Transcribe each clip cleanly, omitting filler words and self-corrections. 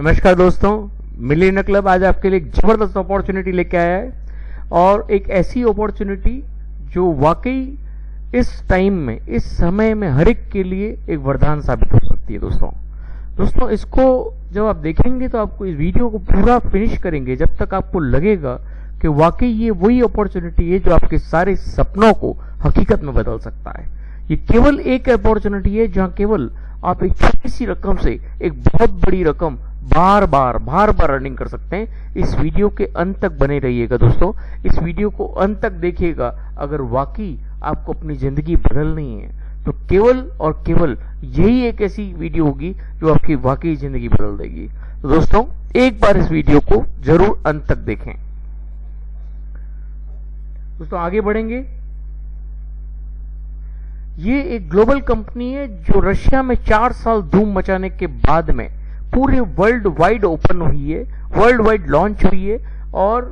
नमस्कार दोस्तों, millionaire club आज आपके लिए एक जबरदस्त अपॉर्चुनिटी लेके आया है और एक ऐसी अपॉर्चुनिटी जो वाकई इस टाइम में, इस समय में हर एक के लिए एक वरदान साबित हो सकती है। दोस्तों इसको जब आप देखेंगे तो आपको इस वीडियो को पूरा फिनिश करेंगे जब तक आपको लगेगा कि वाकई ये वही अपॉर्चुनिटी है जो आपके सारे सपनों को हकीकत में बदल सकता है। ये केवल एक अपॉर्चुनिटी है जहां केवल आप एक छोटी सी रकम से एक बहुत बड़ी रकम बार बार अर्निंग कर सकते हैं। इस वीडियो के अंत तक बने रहिएगा दोस्तों, इस वीडियो को अंत तक देखिएगा। अगर वाकई आपको अपनी जिंदगी बदलनी है तो केवल और केवल यही एक ऐसी वीडियो होगी जो आपकी वाकई जिंदगी बदल देगी। तो दोस्तों एक बार इस वीडियो को जरूर अंत तक देखें। दोस्तों आगे बढ़ेंगे। ये एक ग्लोबल कंपनी है जो रशिया में 4 साल धूम मचाने के बाद में पूरे वर्ल्ड वाइड ओपन हुई है, वर्ल्ड वाइड लॉन्च हुई है और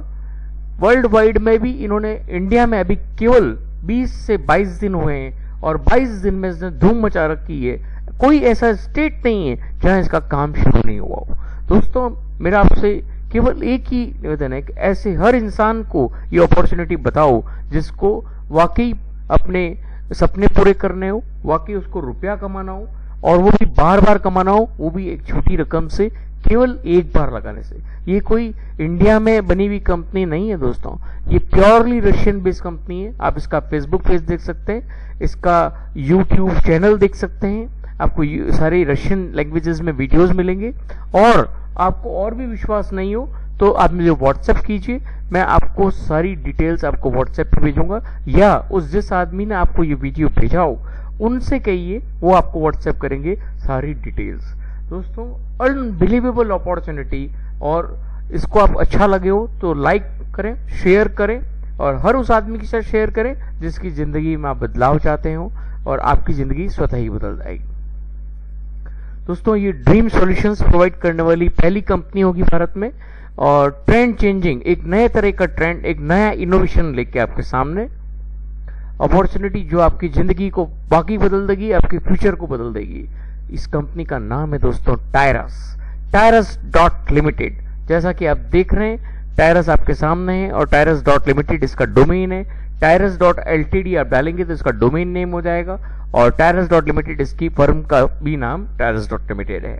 वर्ल्ड वाइड में भी इन्होंने इंडिया में अभी केवल 20 से 22 दिन हुए हैं और 22 दिन में इसने धूम मचा रखी है। कोई ऐसा स्टेट नहीं है जहां इसका काम शुरू नहीं हुआ हो। दोस्तों मेरा आपसे केवल एक ही निवेदन है कि ऐसे हर इंसान को ये अपॉर्चुनिटी बताओ जिसको वाकई अपने सपने पूरे करने हो, वाकई उसको रुपया कमाना हो और वो भी बार बार कमाना हो, वो भी एक छोटी रकम से, केवल एक बार लगाने से। ये कोई इंडिया में बनी हुई कंपनी नहीं है दोस्तों, ये प्योरली रशियन बेस्ड कंपनी है। आप इसका फेसबुक पेज देख सकते हैं, इसका यूट्यूब चैनल देख सकते हैं, आपको सारे रशियन लैंग्वेजेस में वीडियोस मिलेंगे। और आपको और भी विश्वास नहीं हो तो आप मुझे व्हाट्सएप कीजिए, मैं आपको सारी डिटेल्स आपको व्हाट्सएप पे भेजूंगा, या उस जिस आदमी ने आपको ये वीडियो भेजा हो उनसे कहिए, वो आपको व्हाट्सएप करेंगे सारी डिटेल्स। दोस्तों अनबिलीवेबल अपॉर्चुनिटी, और इसको आप अच्छा लगे हो तो लाइक करें, शेयर करें और हर उस आदमी के साथ शेयर करें जिसकी जिंदगी में आप बदलाव चाहते हो और आपकी जिंदगी स्वतः ही बदल जाएगी। दोस्तों ये ड्रीम सॉल्यूशंस प्रोवाइड करने वाली पहली कंपनी होगी भारत में और ट्रेंड चेंजिंग, एक नए तरह का ट्रेंड, एक नया इनोवेशन लेके आपके सामने अपॉर्चुनिटी जो आपकी जिंदगी को बाकी बदल देगी, आपके फ्यूचर को बदल देगी। इस कंपनी का नाम है दोस्तों Tyrus.Limited। जैसा कि आप देख रहे हैं टायरस आपके सामने है और Tyrus.Limited इसका डोमेन है। Tyrus.Ltd आप डालेंगे तो इसका डोमेन नेम हो जाएगा और Tyrus.Limited इसकी फर्म का भी नाम Tyrus.Limited है।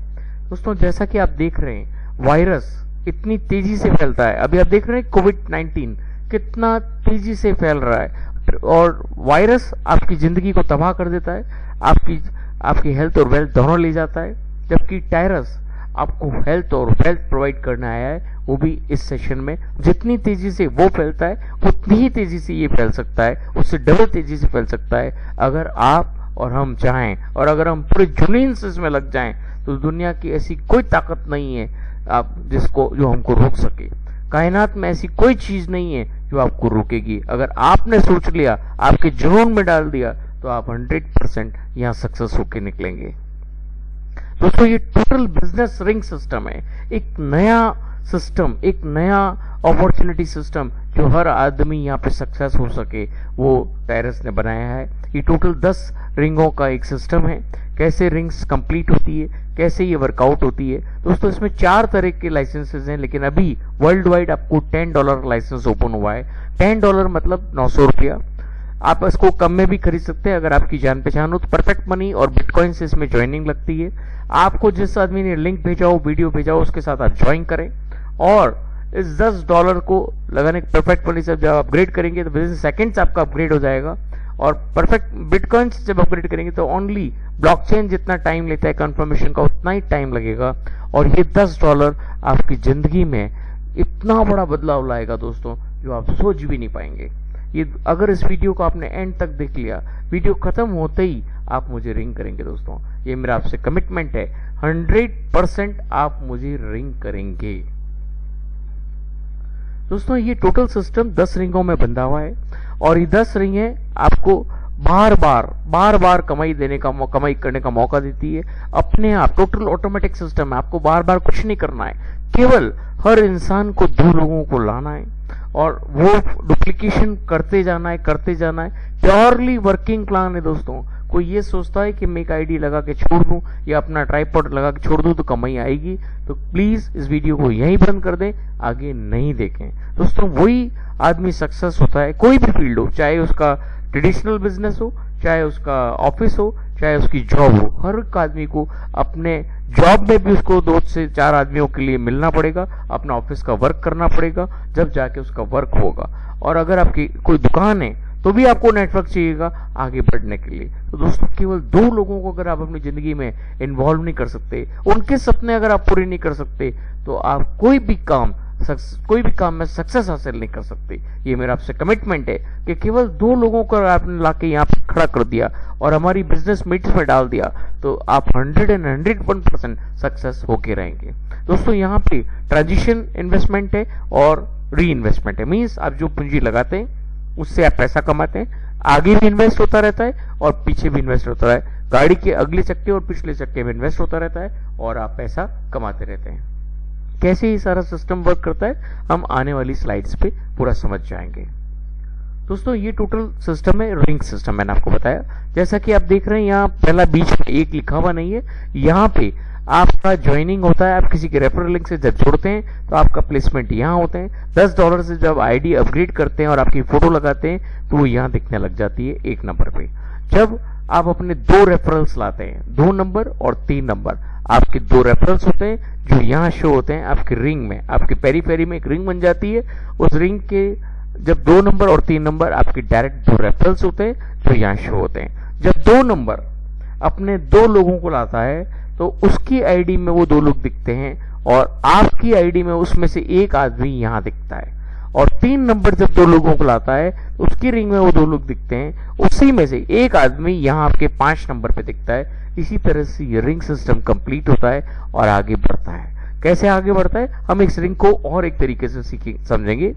दोस्तों जैसा कि आप देख रहे हैं वायरस इतनी तेजी से फैलता है, अभी आप देख रहे हैं कोविड-19 कितना तेजी से फैल रहा है और वायरस आपकी जिंदगी को तबाह कर देता है, आपकी हेल्थ और वेल्थ दोनों ले जाता है, जबकि टायरस आपको हेल्थ और वेल्थ प्रोवाइड करने आया है, वो भी इस सेशन में। जितनी तेजी से वो फैलता है उतनी ही तेजी से ये फैल सकता है, उससे डबल तेजी से फैल सकता है अगर आप और हम चाहें, और अगर हम पूरे जुनून से इसमें लग जाएं तो दुनिया की ऐसी कोई ताकत नहीं है जो हमको रोक सके। कायनात में ऐसी कोई चीज नहीं है जो आपको रोकेगी। अगर आपने सोच लिया, आपके जुनून में डाल दिया तो आप 100% यहाँ सक्सेस होके निकलेंगे। दोस्तों ये टोटल बिजनेस रिंग सिस्टम है, एक नया सिस्टम, एक नया अपॉर्चुनिटी सिस्टम जो हर आदमी यहाँ पे सक्सेस हो सके, वो टायरस ने बनाया है। ये टोटल 10 रिंगों का एक सिस्टम है। कैसे रिंग्स कंप्लीट होती है, कैसे ये वर्कआउट होती है। दोस्तों इसमें 4 तरह के लाइसेंसेज हैं, लेकिन अभी वर्ल्ड वाइड आपको $10 लाइसेंस ओपन हुआ है। $10 मतलब 900 रुपया। आप इसको कम में भी खरीद सकते हैं अगर आपकी जान पहचान हो तो। परफेक्ट मनी और बिटकॉइन से इसमें ज्वाइनिंग लगती है। आपको जिस आदमी ने लिंक भेजा हो, वीडियो भेजा हो, उसके साथ आप ज्वाइन करें और इस $10 को लगाने परफेक्ट मनी से जब अपग्रेड करेंगे तो विद इन सेकेंड्स आपका अपग्रेड हो जाएगा। और परफेक्ट बिटकॉइन से जब अपग्रेड करेंगे तो ओनली ब्लॉकचेन जितना टाइम लेता है कंफर्मेशन का उतना ही टाइम लगेगा और ये $10 आपकी जिंदगी में इतना बड़ा बदलाव लाएगा दोस्तों जो आप सोच भी नहीं पाएंगे। ये अगर इस वीडियो को आपने एंड तक देख लिया, वीडियो खत्म होते ही आप मुझे रिंग करेंगे दोस्तों, ये मेरा आपसे कमिटमेंट है। 100% आप मुझे रिंग करेंगे। दोस्तों ये टोटल सिस्टम 10 रिंगों में बंधा हुआ है और ये 10 रिंगें आपको बार बार कमाई करने का मौका देती है। अपने आप टोटल ऑटोमेटिक सिस्टम है, आपको बार बार कुछ नहीं करना है, केवल हर इंसान को 2 लोगों को लाना है और वो डुप्लीकेशन करते जाना है। प्योरली वर्किंग प्लान है दोस्तों, कोई ये सोचता है कि मैं एक आईडी लगा के छोड़ दूं या अपना ट्राइपॉड लगा के छोड़ दूं तो कमाई आएगी, तो प्लीज इस वीडियो को यहीं बंद कर दें, आगे नहीं देखें। दोस्तों वही आदमी सक्सेस होता है, कोई भी फील्ड हो, चाहे उसका ट्रेडिशनल बिजनेस हो, चाहे उसका ऑफिस हो, चाहे उसकी जॉब हो। हर एक आदमी को अपने जॉब में भी उसको 2 से 4 आदमियों के लिए मिलना पड़ेगा, अपना ऑफिस का वर्क करना पड़ेगा, जब जाके उसका वर्क होगा। और अगर आपकी कोई दुकान है तो भी आपको नेटवर्क चाहिएगा आगे बढ़ने के लिए। तो दोस्तों केवल 2 लोगों को अगर आप अपनी जिंदगी में इन्वॉल्व नहीं कर सकते, उनके सपने अगर आप पूरे नहीं कर सकते, तो आप कोई भी काम में सक्सेस हासिल नहीं कर सकते। ये मेरा आपसे कमिटमेंट है कि केवल 2 लोगों को आपने लाके यहाँ पे खड़ा कर दिया और हमारी बिजनेस मीट्स में डाल दिया, तो आप 101% सक्सेस होके रहेंगे। दोस्तों यहाँ पे ट्रांजिशन इन्वेस्टमेंट है और री इन्वेस्टमेंट है। मीन्स आप जो पूंजी लगाते हैं उससे आप पैसा कमाते हैं, आगे भी इन्वेस्ट होता रहता है और पीछे भी इन्वेस्ट होता है। गाड़ी के अगले चक्के और पिछले चक्के में इन्वेस्ट होता रहता है और आप पैसा कमाते रहते हैं। कैसे ये सारा सिस्टम वर्क करता है हम आने वाली स्लाइड्स पे पूरा समझ जाएंगे। दोस्तों ये टोटल सिस्टम है, रिंग सिस्टम मैंने आपको बताया। जैसा कि आप देख रहे हैं यहाँ पहला बीच में 1 लिखा हुआ नहीं है, यहाँ पे आपका ज्वाइनिंग होता है। आप किसी के रेफरल लिंक से जब जोड़ते हैं तो आपका प्लेसमेंट यहाँ होते हैं। $10 से जब आईडी अपग्रेड करते हैं और आपकी फोटो लगाते हैं तो वो यहाँ दिखने लग जाती है 1 नंबर पे। जब आप अपने 2 रेफरल्स लाते हैं, 2 नंबर और 3 नंबर, आपके 2 रेफरल्स होते हैं जो यहाँ शो होते हैं आपके रिंग में। आपके पेरीफेरी में एक रिंग बन जाती है, उस रिंग के जब 2 नंबर और 3 नंबर आपके डायरेक्ट 2 रेफरल्स होते हैं जो यहाँ शो होते हैं। जब 2 नंबर अपने 2 लोगों को लाता है तो उसकी आईडी में वो 2 लोग दिखते हैं और आपकी आईडी में उसमें से एक आदमी यहाँ दिखता है। और 3 नंबर जब 2 लोगों को लाता है तो उसकी रिंग में वो 2 लोग दिखते हैं, उसी में से एक आदमी यहाँ आपके 5 नंबर पे दिखता है। इसी तरह से ये रिंग सिस्टम कंप्लीट होता है और आगे बढ़ता है। कैसे आगे बढ़ता है हम इस रिंग को और एक तरीके से समझेंगे।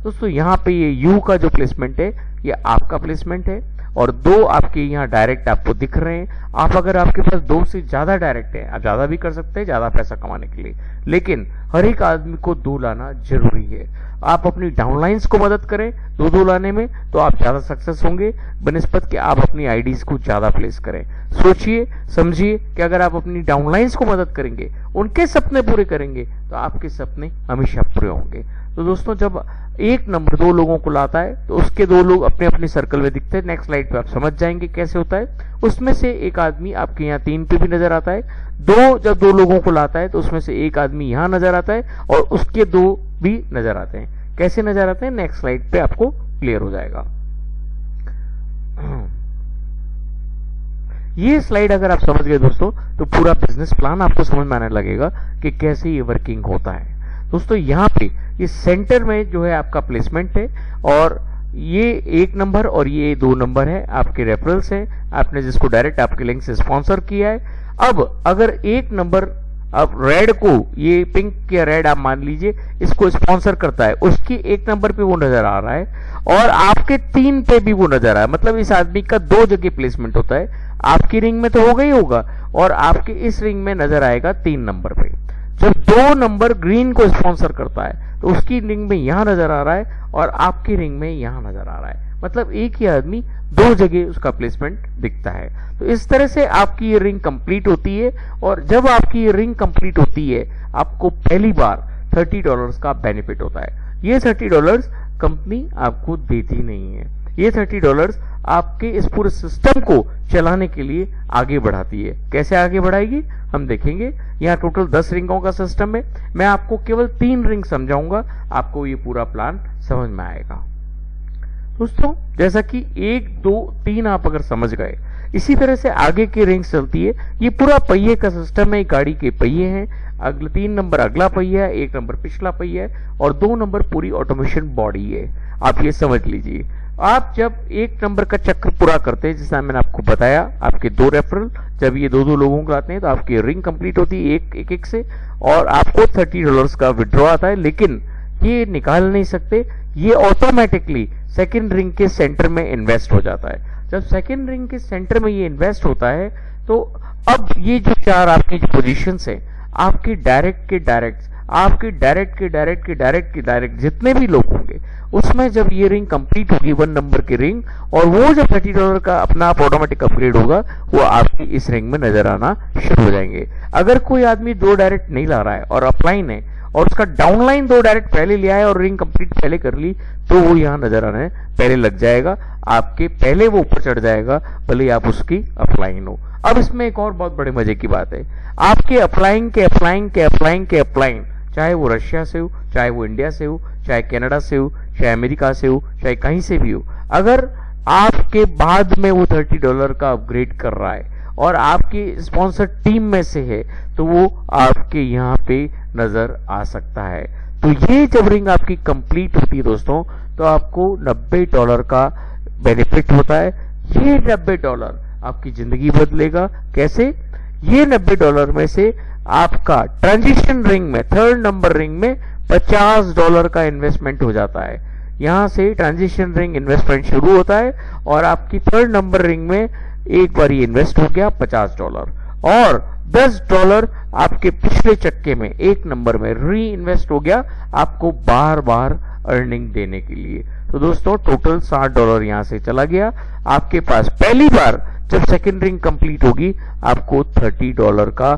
दोस्तों यहाँ पे ये यू का जो प्लेसमेंट है ये आपका प्लेसमेंट है और 2 आपके यहाँ डायरेक्ट आपको दिख रहे हैं। आप अगर आपके पास 2 से ज्यादा डायरेक्ट है, आप ज्यादा भी कर सकते हैं ज्यादा पैसा कमाने के लिए, लेकिन हर एक आदमी को 2 लाना जरूरी है। आप अपनी डाउनलाइंस को मदद करें 2 लाने में तो आप ज्यादा सक्सेस होंगे बनिस्बत कि आप अपनी आईडीज को ज्यादा प्लेस करें। सोचिए समझिए कि अगर आप अपनी डाउनलाइंस को मदद करेंगे, उनके सपने पूरे करेंगे, तो आपके सपने हमेशा पूरे होंगे। तो दोस्तों जब 1 नंबर 2 लोगों को लाता है तो उसके 2 लोग अपने अपने सर्कल में दिखते हैं। नेक्स्ट स्लाइड पे आप समझ जाएंगे कैसे होता है। उसमें से एक आदमी आपके यहाँ 3 पे भी नजर आता है। 2 जब 2 लोगों को लाता है तो उसमें से एक आदमी यहाँ नजर आता है और उसके 2 भी नजर आते हैं। कैसे नजर आते हैं नेक्स्ट स्लाइड पे आपको क्लियर हो जाएगा। ये स्लाइड अगर आप समझ गए दोस्तों तो पूरा बिजनेस प्लान आपको समझ में आने लगेगा कि कैसे ये वर्किंग होता है। दोस्तों यहाँ पे ये सेंटर में जो है आपका प्लेसमेंट है और ये 1 नंबर और ये 2 नंबर है आपके रेफरल्स है, आपने जिसको डायरेक्ट आपके लिंक से स्पॉन्सर किया है। अब अगर 1 नंबर अब रेड को, ये पिंक या रेड आप मान लीजिए, इसको स्पॉन्सर करता है, उसकी 1 नंबर पे वो नजर आ रहा है और आपके 3 पे भी वो नजर आ रहा है। मतलब इस आदमी का 2 जगह प्लेसमेंट होता है। आपकी रिंग में तो होगा ही होगा और आपके इस रिंग में नजर आएगा 3 नंबर पे। जब 2 नंबर ग्रीन को स्पॉन्सर करता है तो उसकी रिंग में यहां नजर आ रहा है और आपकी रिंग में यहां नजर आ रहा है। मतलब एक ही आदमी 2 जगह उसका प्लेसमेंट दिखता है। तो इस तरह से आपकी ये रिंग कंप्लीट होती है और जब आपकी ये रिंग कंप्लीट होती है आपको पहली बार $30 का बेनिफिट होता है। ये $30 कंपनी आपको देती नहीं है, ये $30 आपके इस पूरे सिस्टम को चलाने के लिए आगे बढ़ाती है। कैसे आगे बढ़ाएगी हम देखेंगे। यहाँ टोटल 10 रिंगों का सिस्टम है, मैं आपको केवल 3 रिंग समझाऊंगा, आपको ये पूरा प्लान समझ में आएगा। दोस्तों जैसा कि 1 2 3 आप अगर समझ गए, इसी तरह से आगे की रिंग्स चलती है। ये पूरा पहिए का सिस्टम है, गाड़ी के पहिए हैं। अगले 3 नंबर अगला पहिया है, 1 नंबर पिछला पहिया है और 2 नंबर पूरी ऑटोमेशन बॉडी है। आप ये समझ लीजिए। आप जब 1 नंबर का चक्र पूरा करते हैं, जैसा मैंने आपको बताया, आपके 2 रेफरल जब ये 2 लोगों को आते हैं तो आपकी रिंग कंप्लीट होती है एक से और आपको $30 का विड्रॉ आता है। लेकिन ये निकाल नहीं सकते, ये ऑटोमेटिकली सेकंड रिंग के सेंटर में इन्वेस्ट हो जाता है। जब सेकंड रिंग के सेंटर में ये इन्वेस्ट होता है तो अब ये जो 4 आपकी जो पोजीशंस है, आपके डायरेक्ट के डायरेक्ट, आपके डायरेक्ट के डायरेक्ट के डायरेक्ट के डायरेक्ट जितने भी लोग होंगे उसमें जब ये रिंग कंप्लीट होगी 1 नंबर की रिंग, और वो जब $30 का अपना आप ऑटोमेटिक अपग्रेड होगा, वो आपकी इस रिंग में नजर आना शुरू हो जाएंगे। अगर कोई आदमी 2 डायरेक्ट नहीं ला रहा है और अपलाइन है और उसका डाउनलाइन 2 डायरेक्ट पहले लिया है और रिंग कंप्लीट पहले कर ली, तो वो यहाँ नजर आने पहले लग जाएगा, आपके पहले वो ऊपर चढ़ जाएगा, भले आप उसकी अपलाइन हो। अब इसमें एक और बहुत बड़े मजे की बात है, आपके अप्लाइंग के अप्लाइंग, चाहे वो रशिया से हो, चाहे वो इंडिया से हो, चाहे कनाडा से हो, चाहे अमेरिका से हो, चाहे कहीं से भी हो, अगर आपके बाद में वो $30 का अपग्रेड कर रहा है और आपकी स्पॉन्सर टीम में से है, तो वो आपके यहाँ पे नजर आ सकता है। तो ये जब रिंग आपकी कंप्लीट होती है दोस्तों, तो आपको $90 का बेनिफिट होता है। ये $90 आपकी जिंदगी बदलेगा। कैसे? ये $90 में से आपका ट्रांजिशन रिंग में 3rd नंबर रिंग में $50 का इन्वेस्टमेंट हो जाता है। यहां से ट्रांजिशन रिंग इन्वेस्टमेंट शुरू होता है और आपकी 3rd नंबर रिंग में एक बार ये इन्वेस्ट हो गया $50 और $10 आपके पिछले चक्के में 1 नंबर में री इन्वेस्ट हो गया, आपको बार बार अर्निंग देने के लिए। तो दोस्तों टोटल $60 यहां से चला गया आपके पास। पहली बार जब सेकेंड रिंग कंप्लीट होगी, आपको $30 का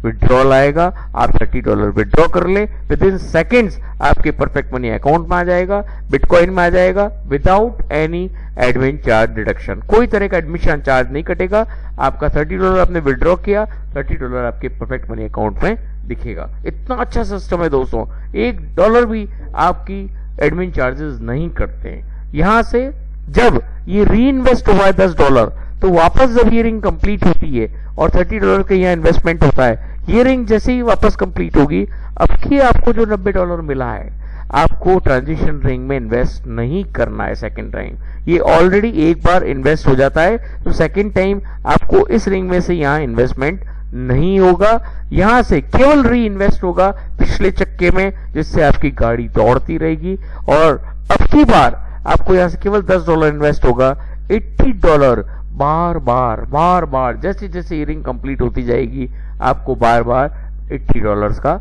विड्रॉल आएगा। आप $30 विड्रॉ कर ले, विद इन सेकेंड्स आपके परफेक्ट मनी अकाउंट में आ जाएगा, बिटकॉइन में आ जाएगा, without any admin charge deduction. कोई तरह का एडमिशन चार्ज नहीं कटेगा। आपका $30 आपने विड्रॉ किया, $30 आपके परफेक्ट मनी अकाउंट में दिखेगा। इतना अच्छा सिस्टम है दोस्तों, $1 भी आपकी एडमिन चार्जेस नहीं करते हैं। यहां से जब ये री इन्वेस्ट हुआ है $10, तो वापस जब ये रिंग कंप्लीट होती है और $30 का यहाँ इन्वेस्टमेंट होता है, ये रिंग जैसे ही वापस कंप्लीट होगी, अब की आपको जो $90 मिला है, आपको ट्रांजिशन रिंग में इन्वेस्ट नहीं करना है। सेकंड टाइम ये ऑलरेडी एक बार इन्वेस्ट हो जाता है, तो सेकंड टाइम आपको इस रिंग में से यहाँ इन्वेस्टमेंट नहीं होगा। यहां से केवल री इन्वेस्ट होगा पिछले चक्के में, जिससे आपकी गाड़ी दौड़ती रहेगी। और अब की बार आपको यहां से केवल $10 इन्वेस्ट होगा। $80 बार बार जैसे जैसे ये रिंग कंप्लीट होती जाएगी, आपको बार बार $80 का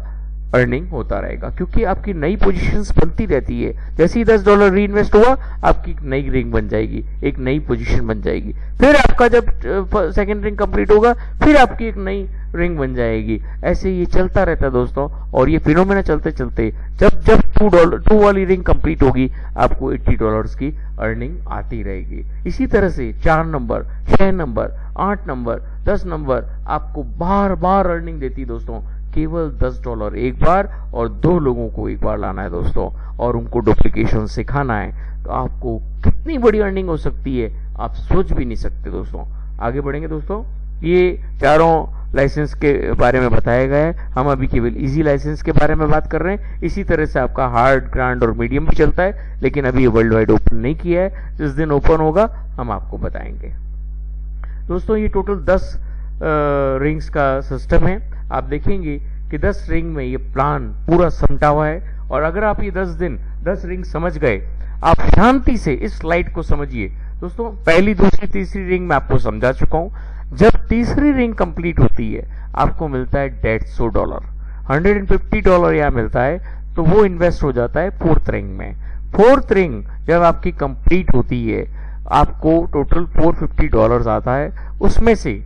अर्निंग होता रहेगा, क्योंकि आपकी नई पोजीशंस बनती रहती है। जैसे ही $10 री इन्वेस्ट हुआ, आपकी नई रिंग बन जाएगी, एक नई पोजीशन बन जाएगी। फिर आपका जब सेकंड रिंग कंप्लीट होगा, फिर आपकी एक नई रिंग बन जाएगी। ऐसे ये चलता रहता है दोस्तों। और ये फिनोमेना चलते चलते जब जब $2 वाली रिंग कंप्लीट होगी, आपको $80 की अर्निंग आती रहेगी। इसी तरह से 4 नंबर, 6 नंबर, 8 नंबर, 10 नंबर आपको बार बार अर्निंग देती है दोस्तों। केवल $10 एक बार और 2 लोगों को एक बार लाना है दोस्तों, और उनको डुप्लीकेशन सिखाना है, तो आपको कितनी बड़ी अर्निंग हो सकती है आप सोच भी नहीं सकते दोस्तों। आगे बढ़ेंगे दोस्तों। ये चारों लाइसेंस के बारे में बताया गया है। हम अभी केवल इजी लाइसेंस के बारे में बात कर रहे हैं। इसी तरह से आपका हार्ड, ग्रांड और मीडियम भी चलता है, लेकिन अभी ये वर्ल्ड वाइड ओपन नहीं किया है। जिस दिन ओपन होगा हम आपको बताएंगे। दोस्तों ये टोटल 10 रिंग्स का सिस्टम है। आप देखेंगे कि 10 रिंग में ये प्लान पूरा समटा हुआ है। और अगर आप ये 10 दिन 10 रिंग समझ गए, आप शांति से इस स्लाइड को समझिए दोस्तों। पहली, दूसरी, तीसरी रिंग मैं आपको समझा चुका हूं। जब तीसरी रिंग कंप्लीट होती है, आपको मिलता है $150, $150 यहाँ मिलता है, तो वो इन्वेस्ट हो जाता है 4th रिंग में। 4th रिंग जब आपकी कंप्लीट होती है, आपको टोटल $450 आता है। उसमें से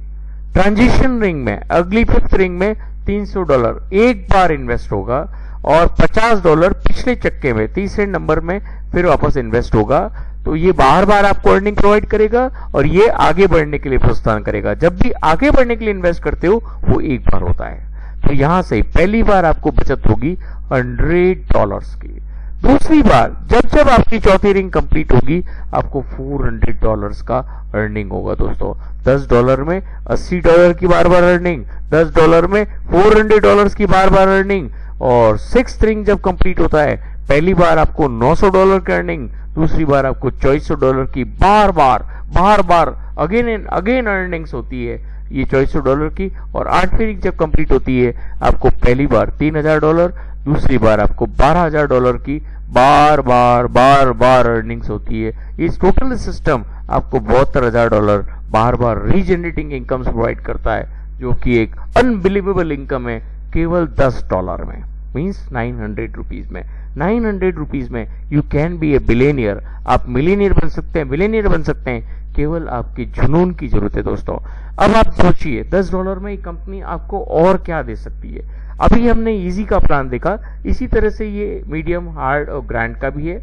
ट्रांजिशन रिंग में, अगली 5th रिंग में $300 एक बार इन्वेस्ट होगा और $50 पिछले चक्के में तीसरे नंबर में फिर वापस इन्वेस्ट होगा। तो ये बार बार आपको अर्निंग प्रोवाइड करेगा और ये आगे बढ़ने के लिए प्रोत्साहन करेगा। जब भी आगे बढ़ने के लिए इन्वेस्ट करते हो, वो एक बार होता है। तो यहां से पहली बार आपको बचत होगी $100 की। दूसरी बार जब जब आपकी चौथी रिंग कंप्लीट होगी, आपको $400 का अर्निंग होगा दोस्तों। $10 में $80 की बार बार अर्निंग, $10 में $400 की बार बार अर्निंग। और 6th रिंग जब कंप्लीट होता है, पहली बार आपको $900 की अर्निंग, दूसरी बार आपको $2400 की बार बार अगेन एंड अगेन अर्निंग्स होती है ये $2400 की। और 8वीं रिंग जब कंप्लीट होती है, आपको पहली बार $3000, दूसरी बार आपको $12000 की बार बार अर्निंग्स होती है। इस टोटल सिस्टम आपको $72000 बार बार रीजनरेटिंग इनकम्स प्रोवाइड करता है, जो कि एक अनबिलीवेबल इनकम है केवल $10 में। मीन्स 900 रुपीज में। 900 रुपीज में you can be A billionaire, आप मिलियनियर बन सकते हैं, बिलियनियर बन सकते हैं, केवल आपकी जुनून की जरूरत है दोस्तों। अब आप सोचिए $10 में एक कंपनी आपको और क्या दे सकती है। अभी हमने इजी का प्लान देखा, इसी तरह से ये मीडियम, हार्ड और ग्रैंड का भी है।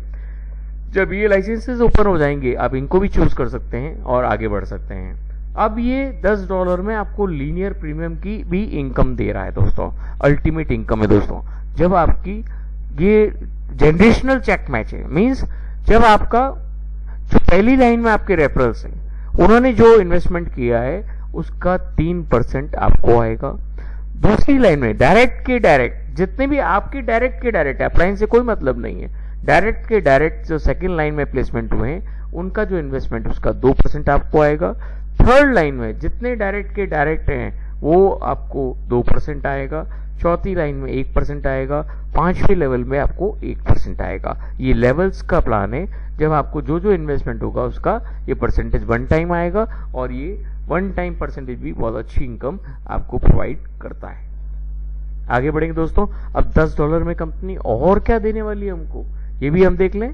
जब ये लाइसेंसेस ओपन हो जाएंगे आप इनको भी चूज कर सकते हैं और आगे बढ़ सकते हैं। अब ये $10 में आपको लीनियर प्रीमियम की भी इनकम दे रहा है दोस्तों, अल्टीमेट इनकम है दोस्तों। जब आपकी ये जनरेशनल चेक मैच है, मींस जब आपका जो पहली लाइन में आपके रेफरल्स हैं उन्होंने जो इन्वेस्टमेंट किया है उसका 3% आपको आएगा। दूसरी लाइन में डायरेक्ट के डायरेक्ट, जितने भी आपके डायरेक्ट के डायरेक्ट, अपलाइन से कोई मतलब नहीं है, डायरेक्ट के डायरेक्ट जो सेकंड लाइन में प्लेसमेंट हुए हैं उनका जो इन्वेस्टमेंट उसका 2% आपको आएगा। थर्ड लाइन में जितने डायरेक्ट के डायरेक्ट हैं वो आपको 2% आएगा। चौथी लाइन में 1% आएगा। पांचवें लेवल में आपको 1% आएगा। ये लेवल्स का प्लान है। जब आपको जो जो इन्वेस्टमेंट होगा उसका ये परसेंटेज वन टाइम आएगा और ये वन टाइम परसेंटेज भी बहुत अच्छी इनकम आपको प्रोवाइड करता है। आगे बढ़ेंगे दोस्तों। अब $10 में कंपनी और क्या देने वाली है हमको, ये भी हम देख लें।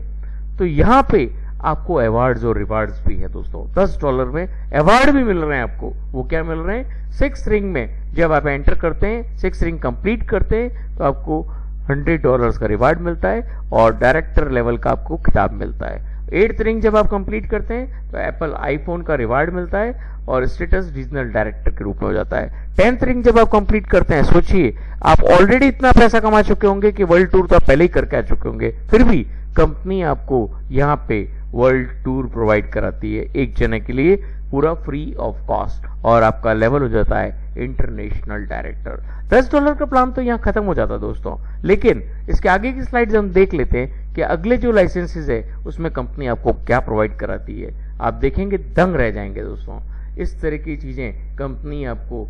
तो यहाँ पे आपको अवार्ड्स और रिवार्ड्स भी है दोस्तों। $10 में अवार्ड भी मिल रहे हैं आपको। वो क्या मिल रहे हैं, 6th रिंग में जब आप एंटर करते हैं, 6th रिंग कंप्लीट करते हैं तो आपको $100 का रिवार्ड मिलता है और डायरेक्टर लेवल का आपको खिताब मिलता है। 8th रिंग जब आप कंप्लीट करते हैं तो एप्पल आईफोन का रिवार्ड मिलता है और स्टेटस रीजनल डायरेक्टर के रूप में हो जाता है। 10th रिंग जब आप कंप्लीट करते हैं, सोचिए आप ऑलरेडी इतना पैसा कमा चुके होंगे कि वर्ल्ड टूर तो आप पहले ही करके आ चुके होंगे, फिर भी कंपनी आपको यहाँ पे वर्ल्ड टूर प्रोवाइड कराती है एक जने के लिए पूरा फ्री ऑफ कॉस्ट और आपका लेवल हो जाता है इंटरनेशनल डायरेक्टर। $10 का प्लान तो यहाँ खत्म हो जाता है दोस्तों, लेकिन इसके आगे की स्लाइड्स हम देख लेते हैं कि अगले जो लाइसेंसेस है उसमें कंपनी आपको क्या प्रोवाइड कराती है। आप देखेंगे दंग रह जाएंगे दोस्तों। इस तरह की चीजें कंपनी आपको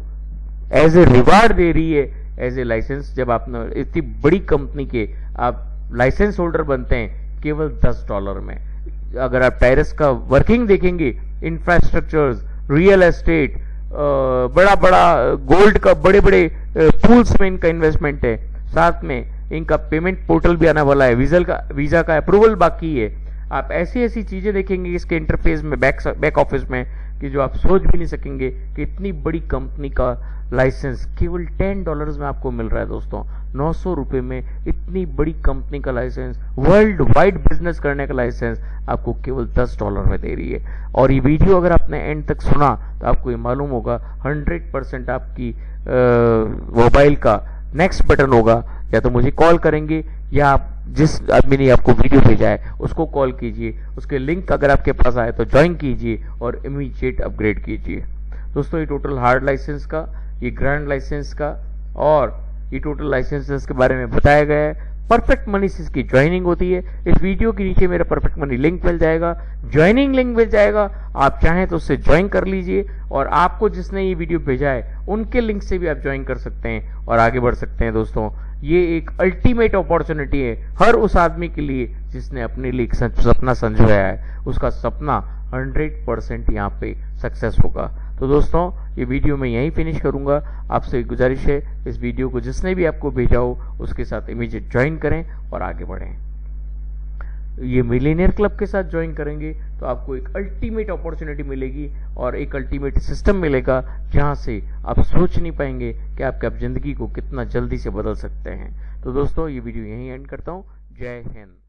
एज ए रिवार्ड दे रही है, एज ए लाइसेंस। जब आप इतनी बड़ी कंपनी के आप लाइसेंस होल्डर बनते हैं केवल $10 में। अगर आप टायरस का वर्किंग देखेंगे, इंफ्रास्ट्रक्चर्स, रियल एस्टेट, बड़ा बड़ा गोल्ड का बड़े बड़े पूल्स में इनका इन्वेस्टमेंट है। साथ में इनका पेमेंट पोर्टल भी आने वाला है, वीजा का अप्रूवल बाकी है। आप ऐसी ऐसी चीजें देखेंगे इसके इंटरफेस में, बैक ऑफिस में, कि जो आप सोच भी नहीं सकेंगे कि इतनी बड़ी कंपनी का लाइसेंस केवल $10 में आपको मिल रहा है दोस्तों। 900 रुपए में इतनी बड़ी कंपनी का लाइसेंस, वर्ल्ड वाइड बिजनेस करने का लाइसेंस आपको केवल $10 में दे रही है। और ये वीडियो अगर आपने एंड तक सुना तो आपको ये मालूम होगा 100% आपकी मोबाइल का नेक्स्ट बटन होगा, या तो मुझे कॉल करेंगे या आप जिस आदमी ने आपको वीडियो भेजा है उसको कॉल कीजिए, उसके लिंक अगर आपके पास आए तो ज्वाइन कीजिए और इमीडिएट अपग्रेड कीजिए। दोस्तों ये टोटल हार्ड लाइसेंस का, ये ग्रैंड लाइसेंस का और ये टोटल लाइसेंसेस के बारे में बताया गया है। परफेक्ट मनी से इसकी ज्वाइनिंग होती है। इस वीडियो के नीचे मेरा परफेक्ट मनी लिंक मिल जाएगा, ज्वाइनिंग लिंक मिल जाएगा। आप चाहें तो उससे ज्वाइन कर लीजिए और आपको जिसने ये वीडियो भेजा है उनके लिंक से भी आप ज्वाइन कर सकते हैं और आगे बढ़ सकते हैं। दोस्तों ये एक अल्टीमेट अपॉर्चुनिटी है हर उस आदमी के लिए जिसने अपने लिए एक सपना संजोया है। उसका सपना 100% यहाँ पे सक्सेस होगा। तो दोस्तों ये वीडियो मैं यहीं फिनिश करूंगा। आपसे एक गुजारिश है, इस वीडियो को जिसने भी आपको भेजा हो उसके साथ इमीडिएट ज्वाइन करें और आगे बढ़ें। ये मिलियनियर क्लब के साथ ज्वाइन करेंगे तो आपको एक अल्टीमेट अपॉर्चुनिटी मिलेगी और एक अल्टीमेट सिस्टम मिलेगा जहां से आप सोच नहीं पाएंगे कि आप जिंदगी को कितना जल्दी से बदल सकते हैं। तो दोस्तों ये वीडियो यहीं एंड करता हूं। जय हिंद।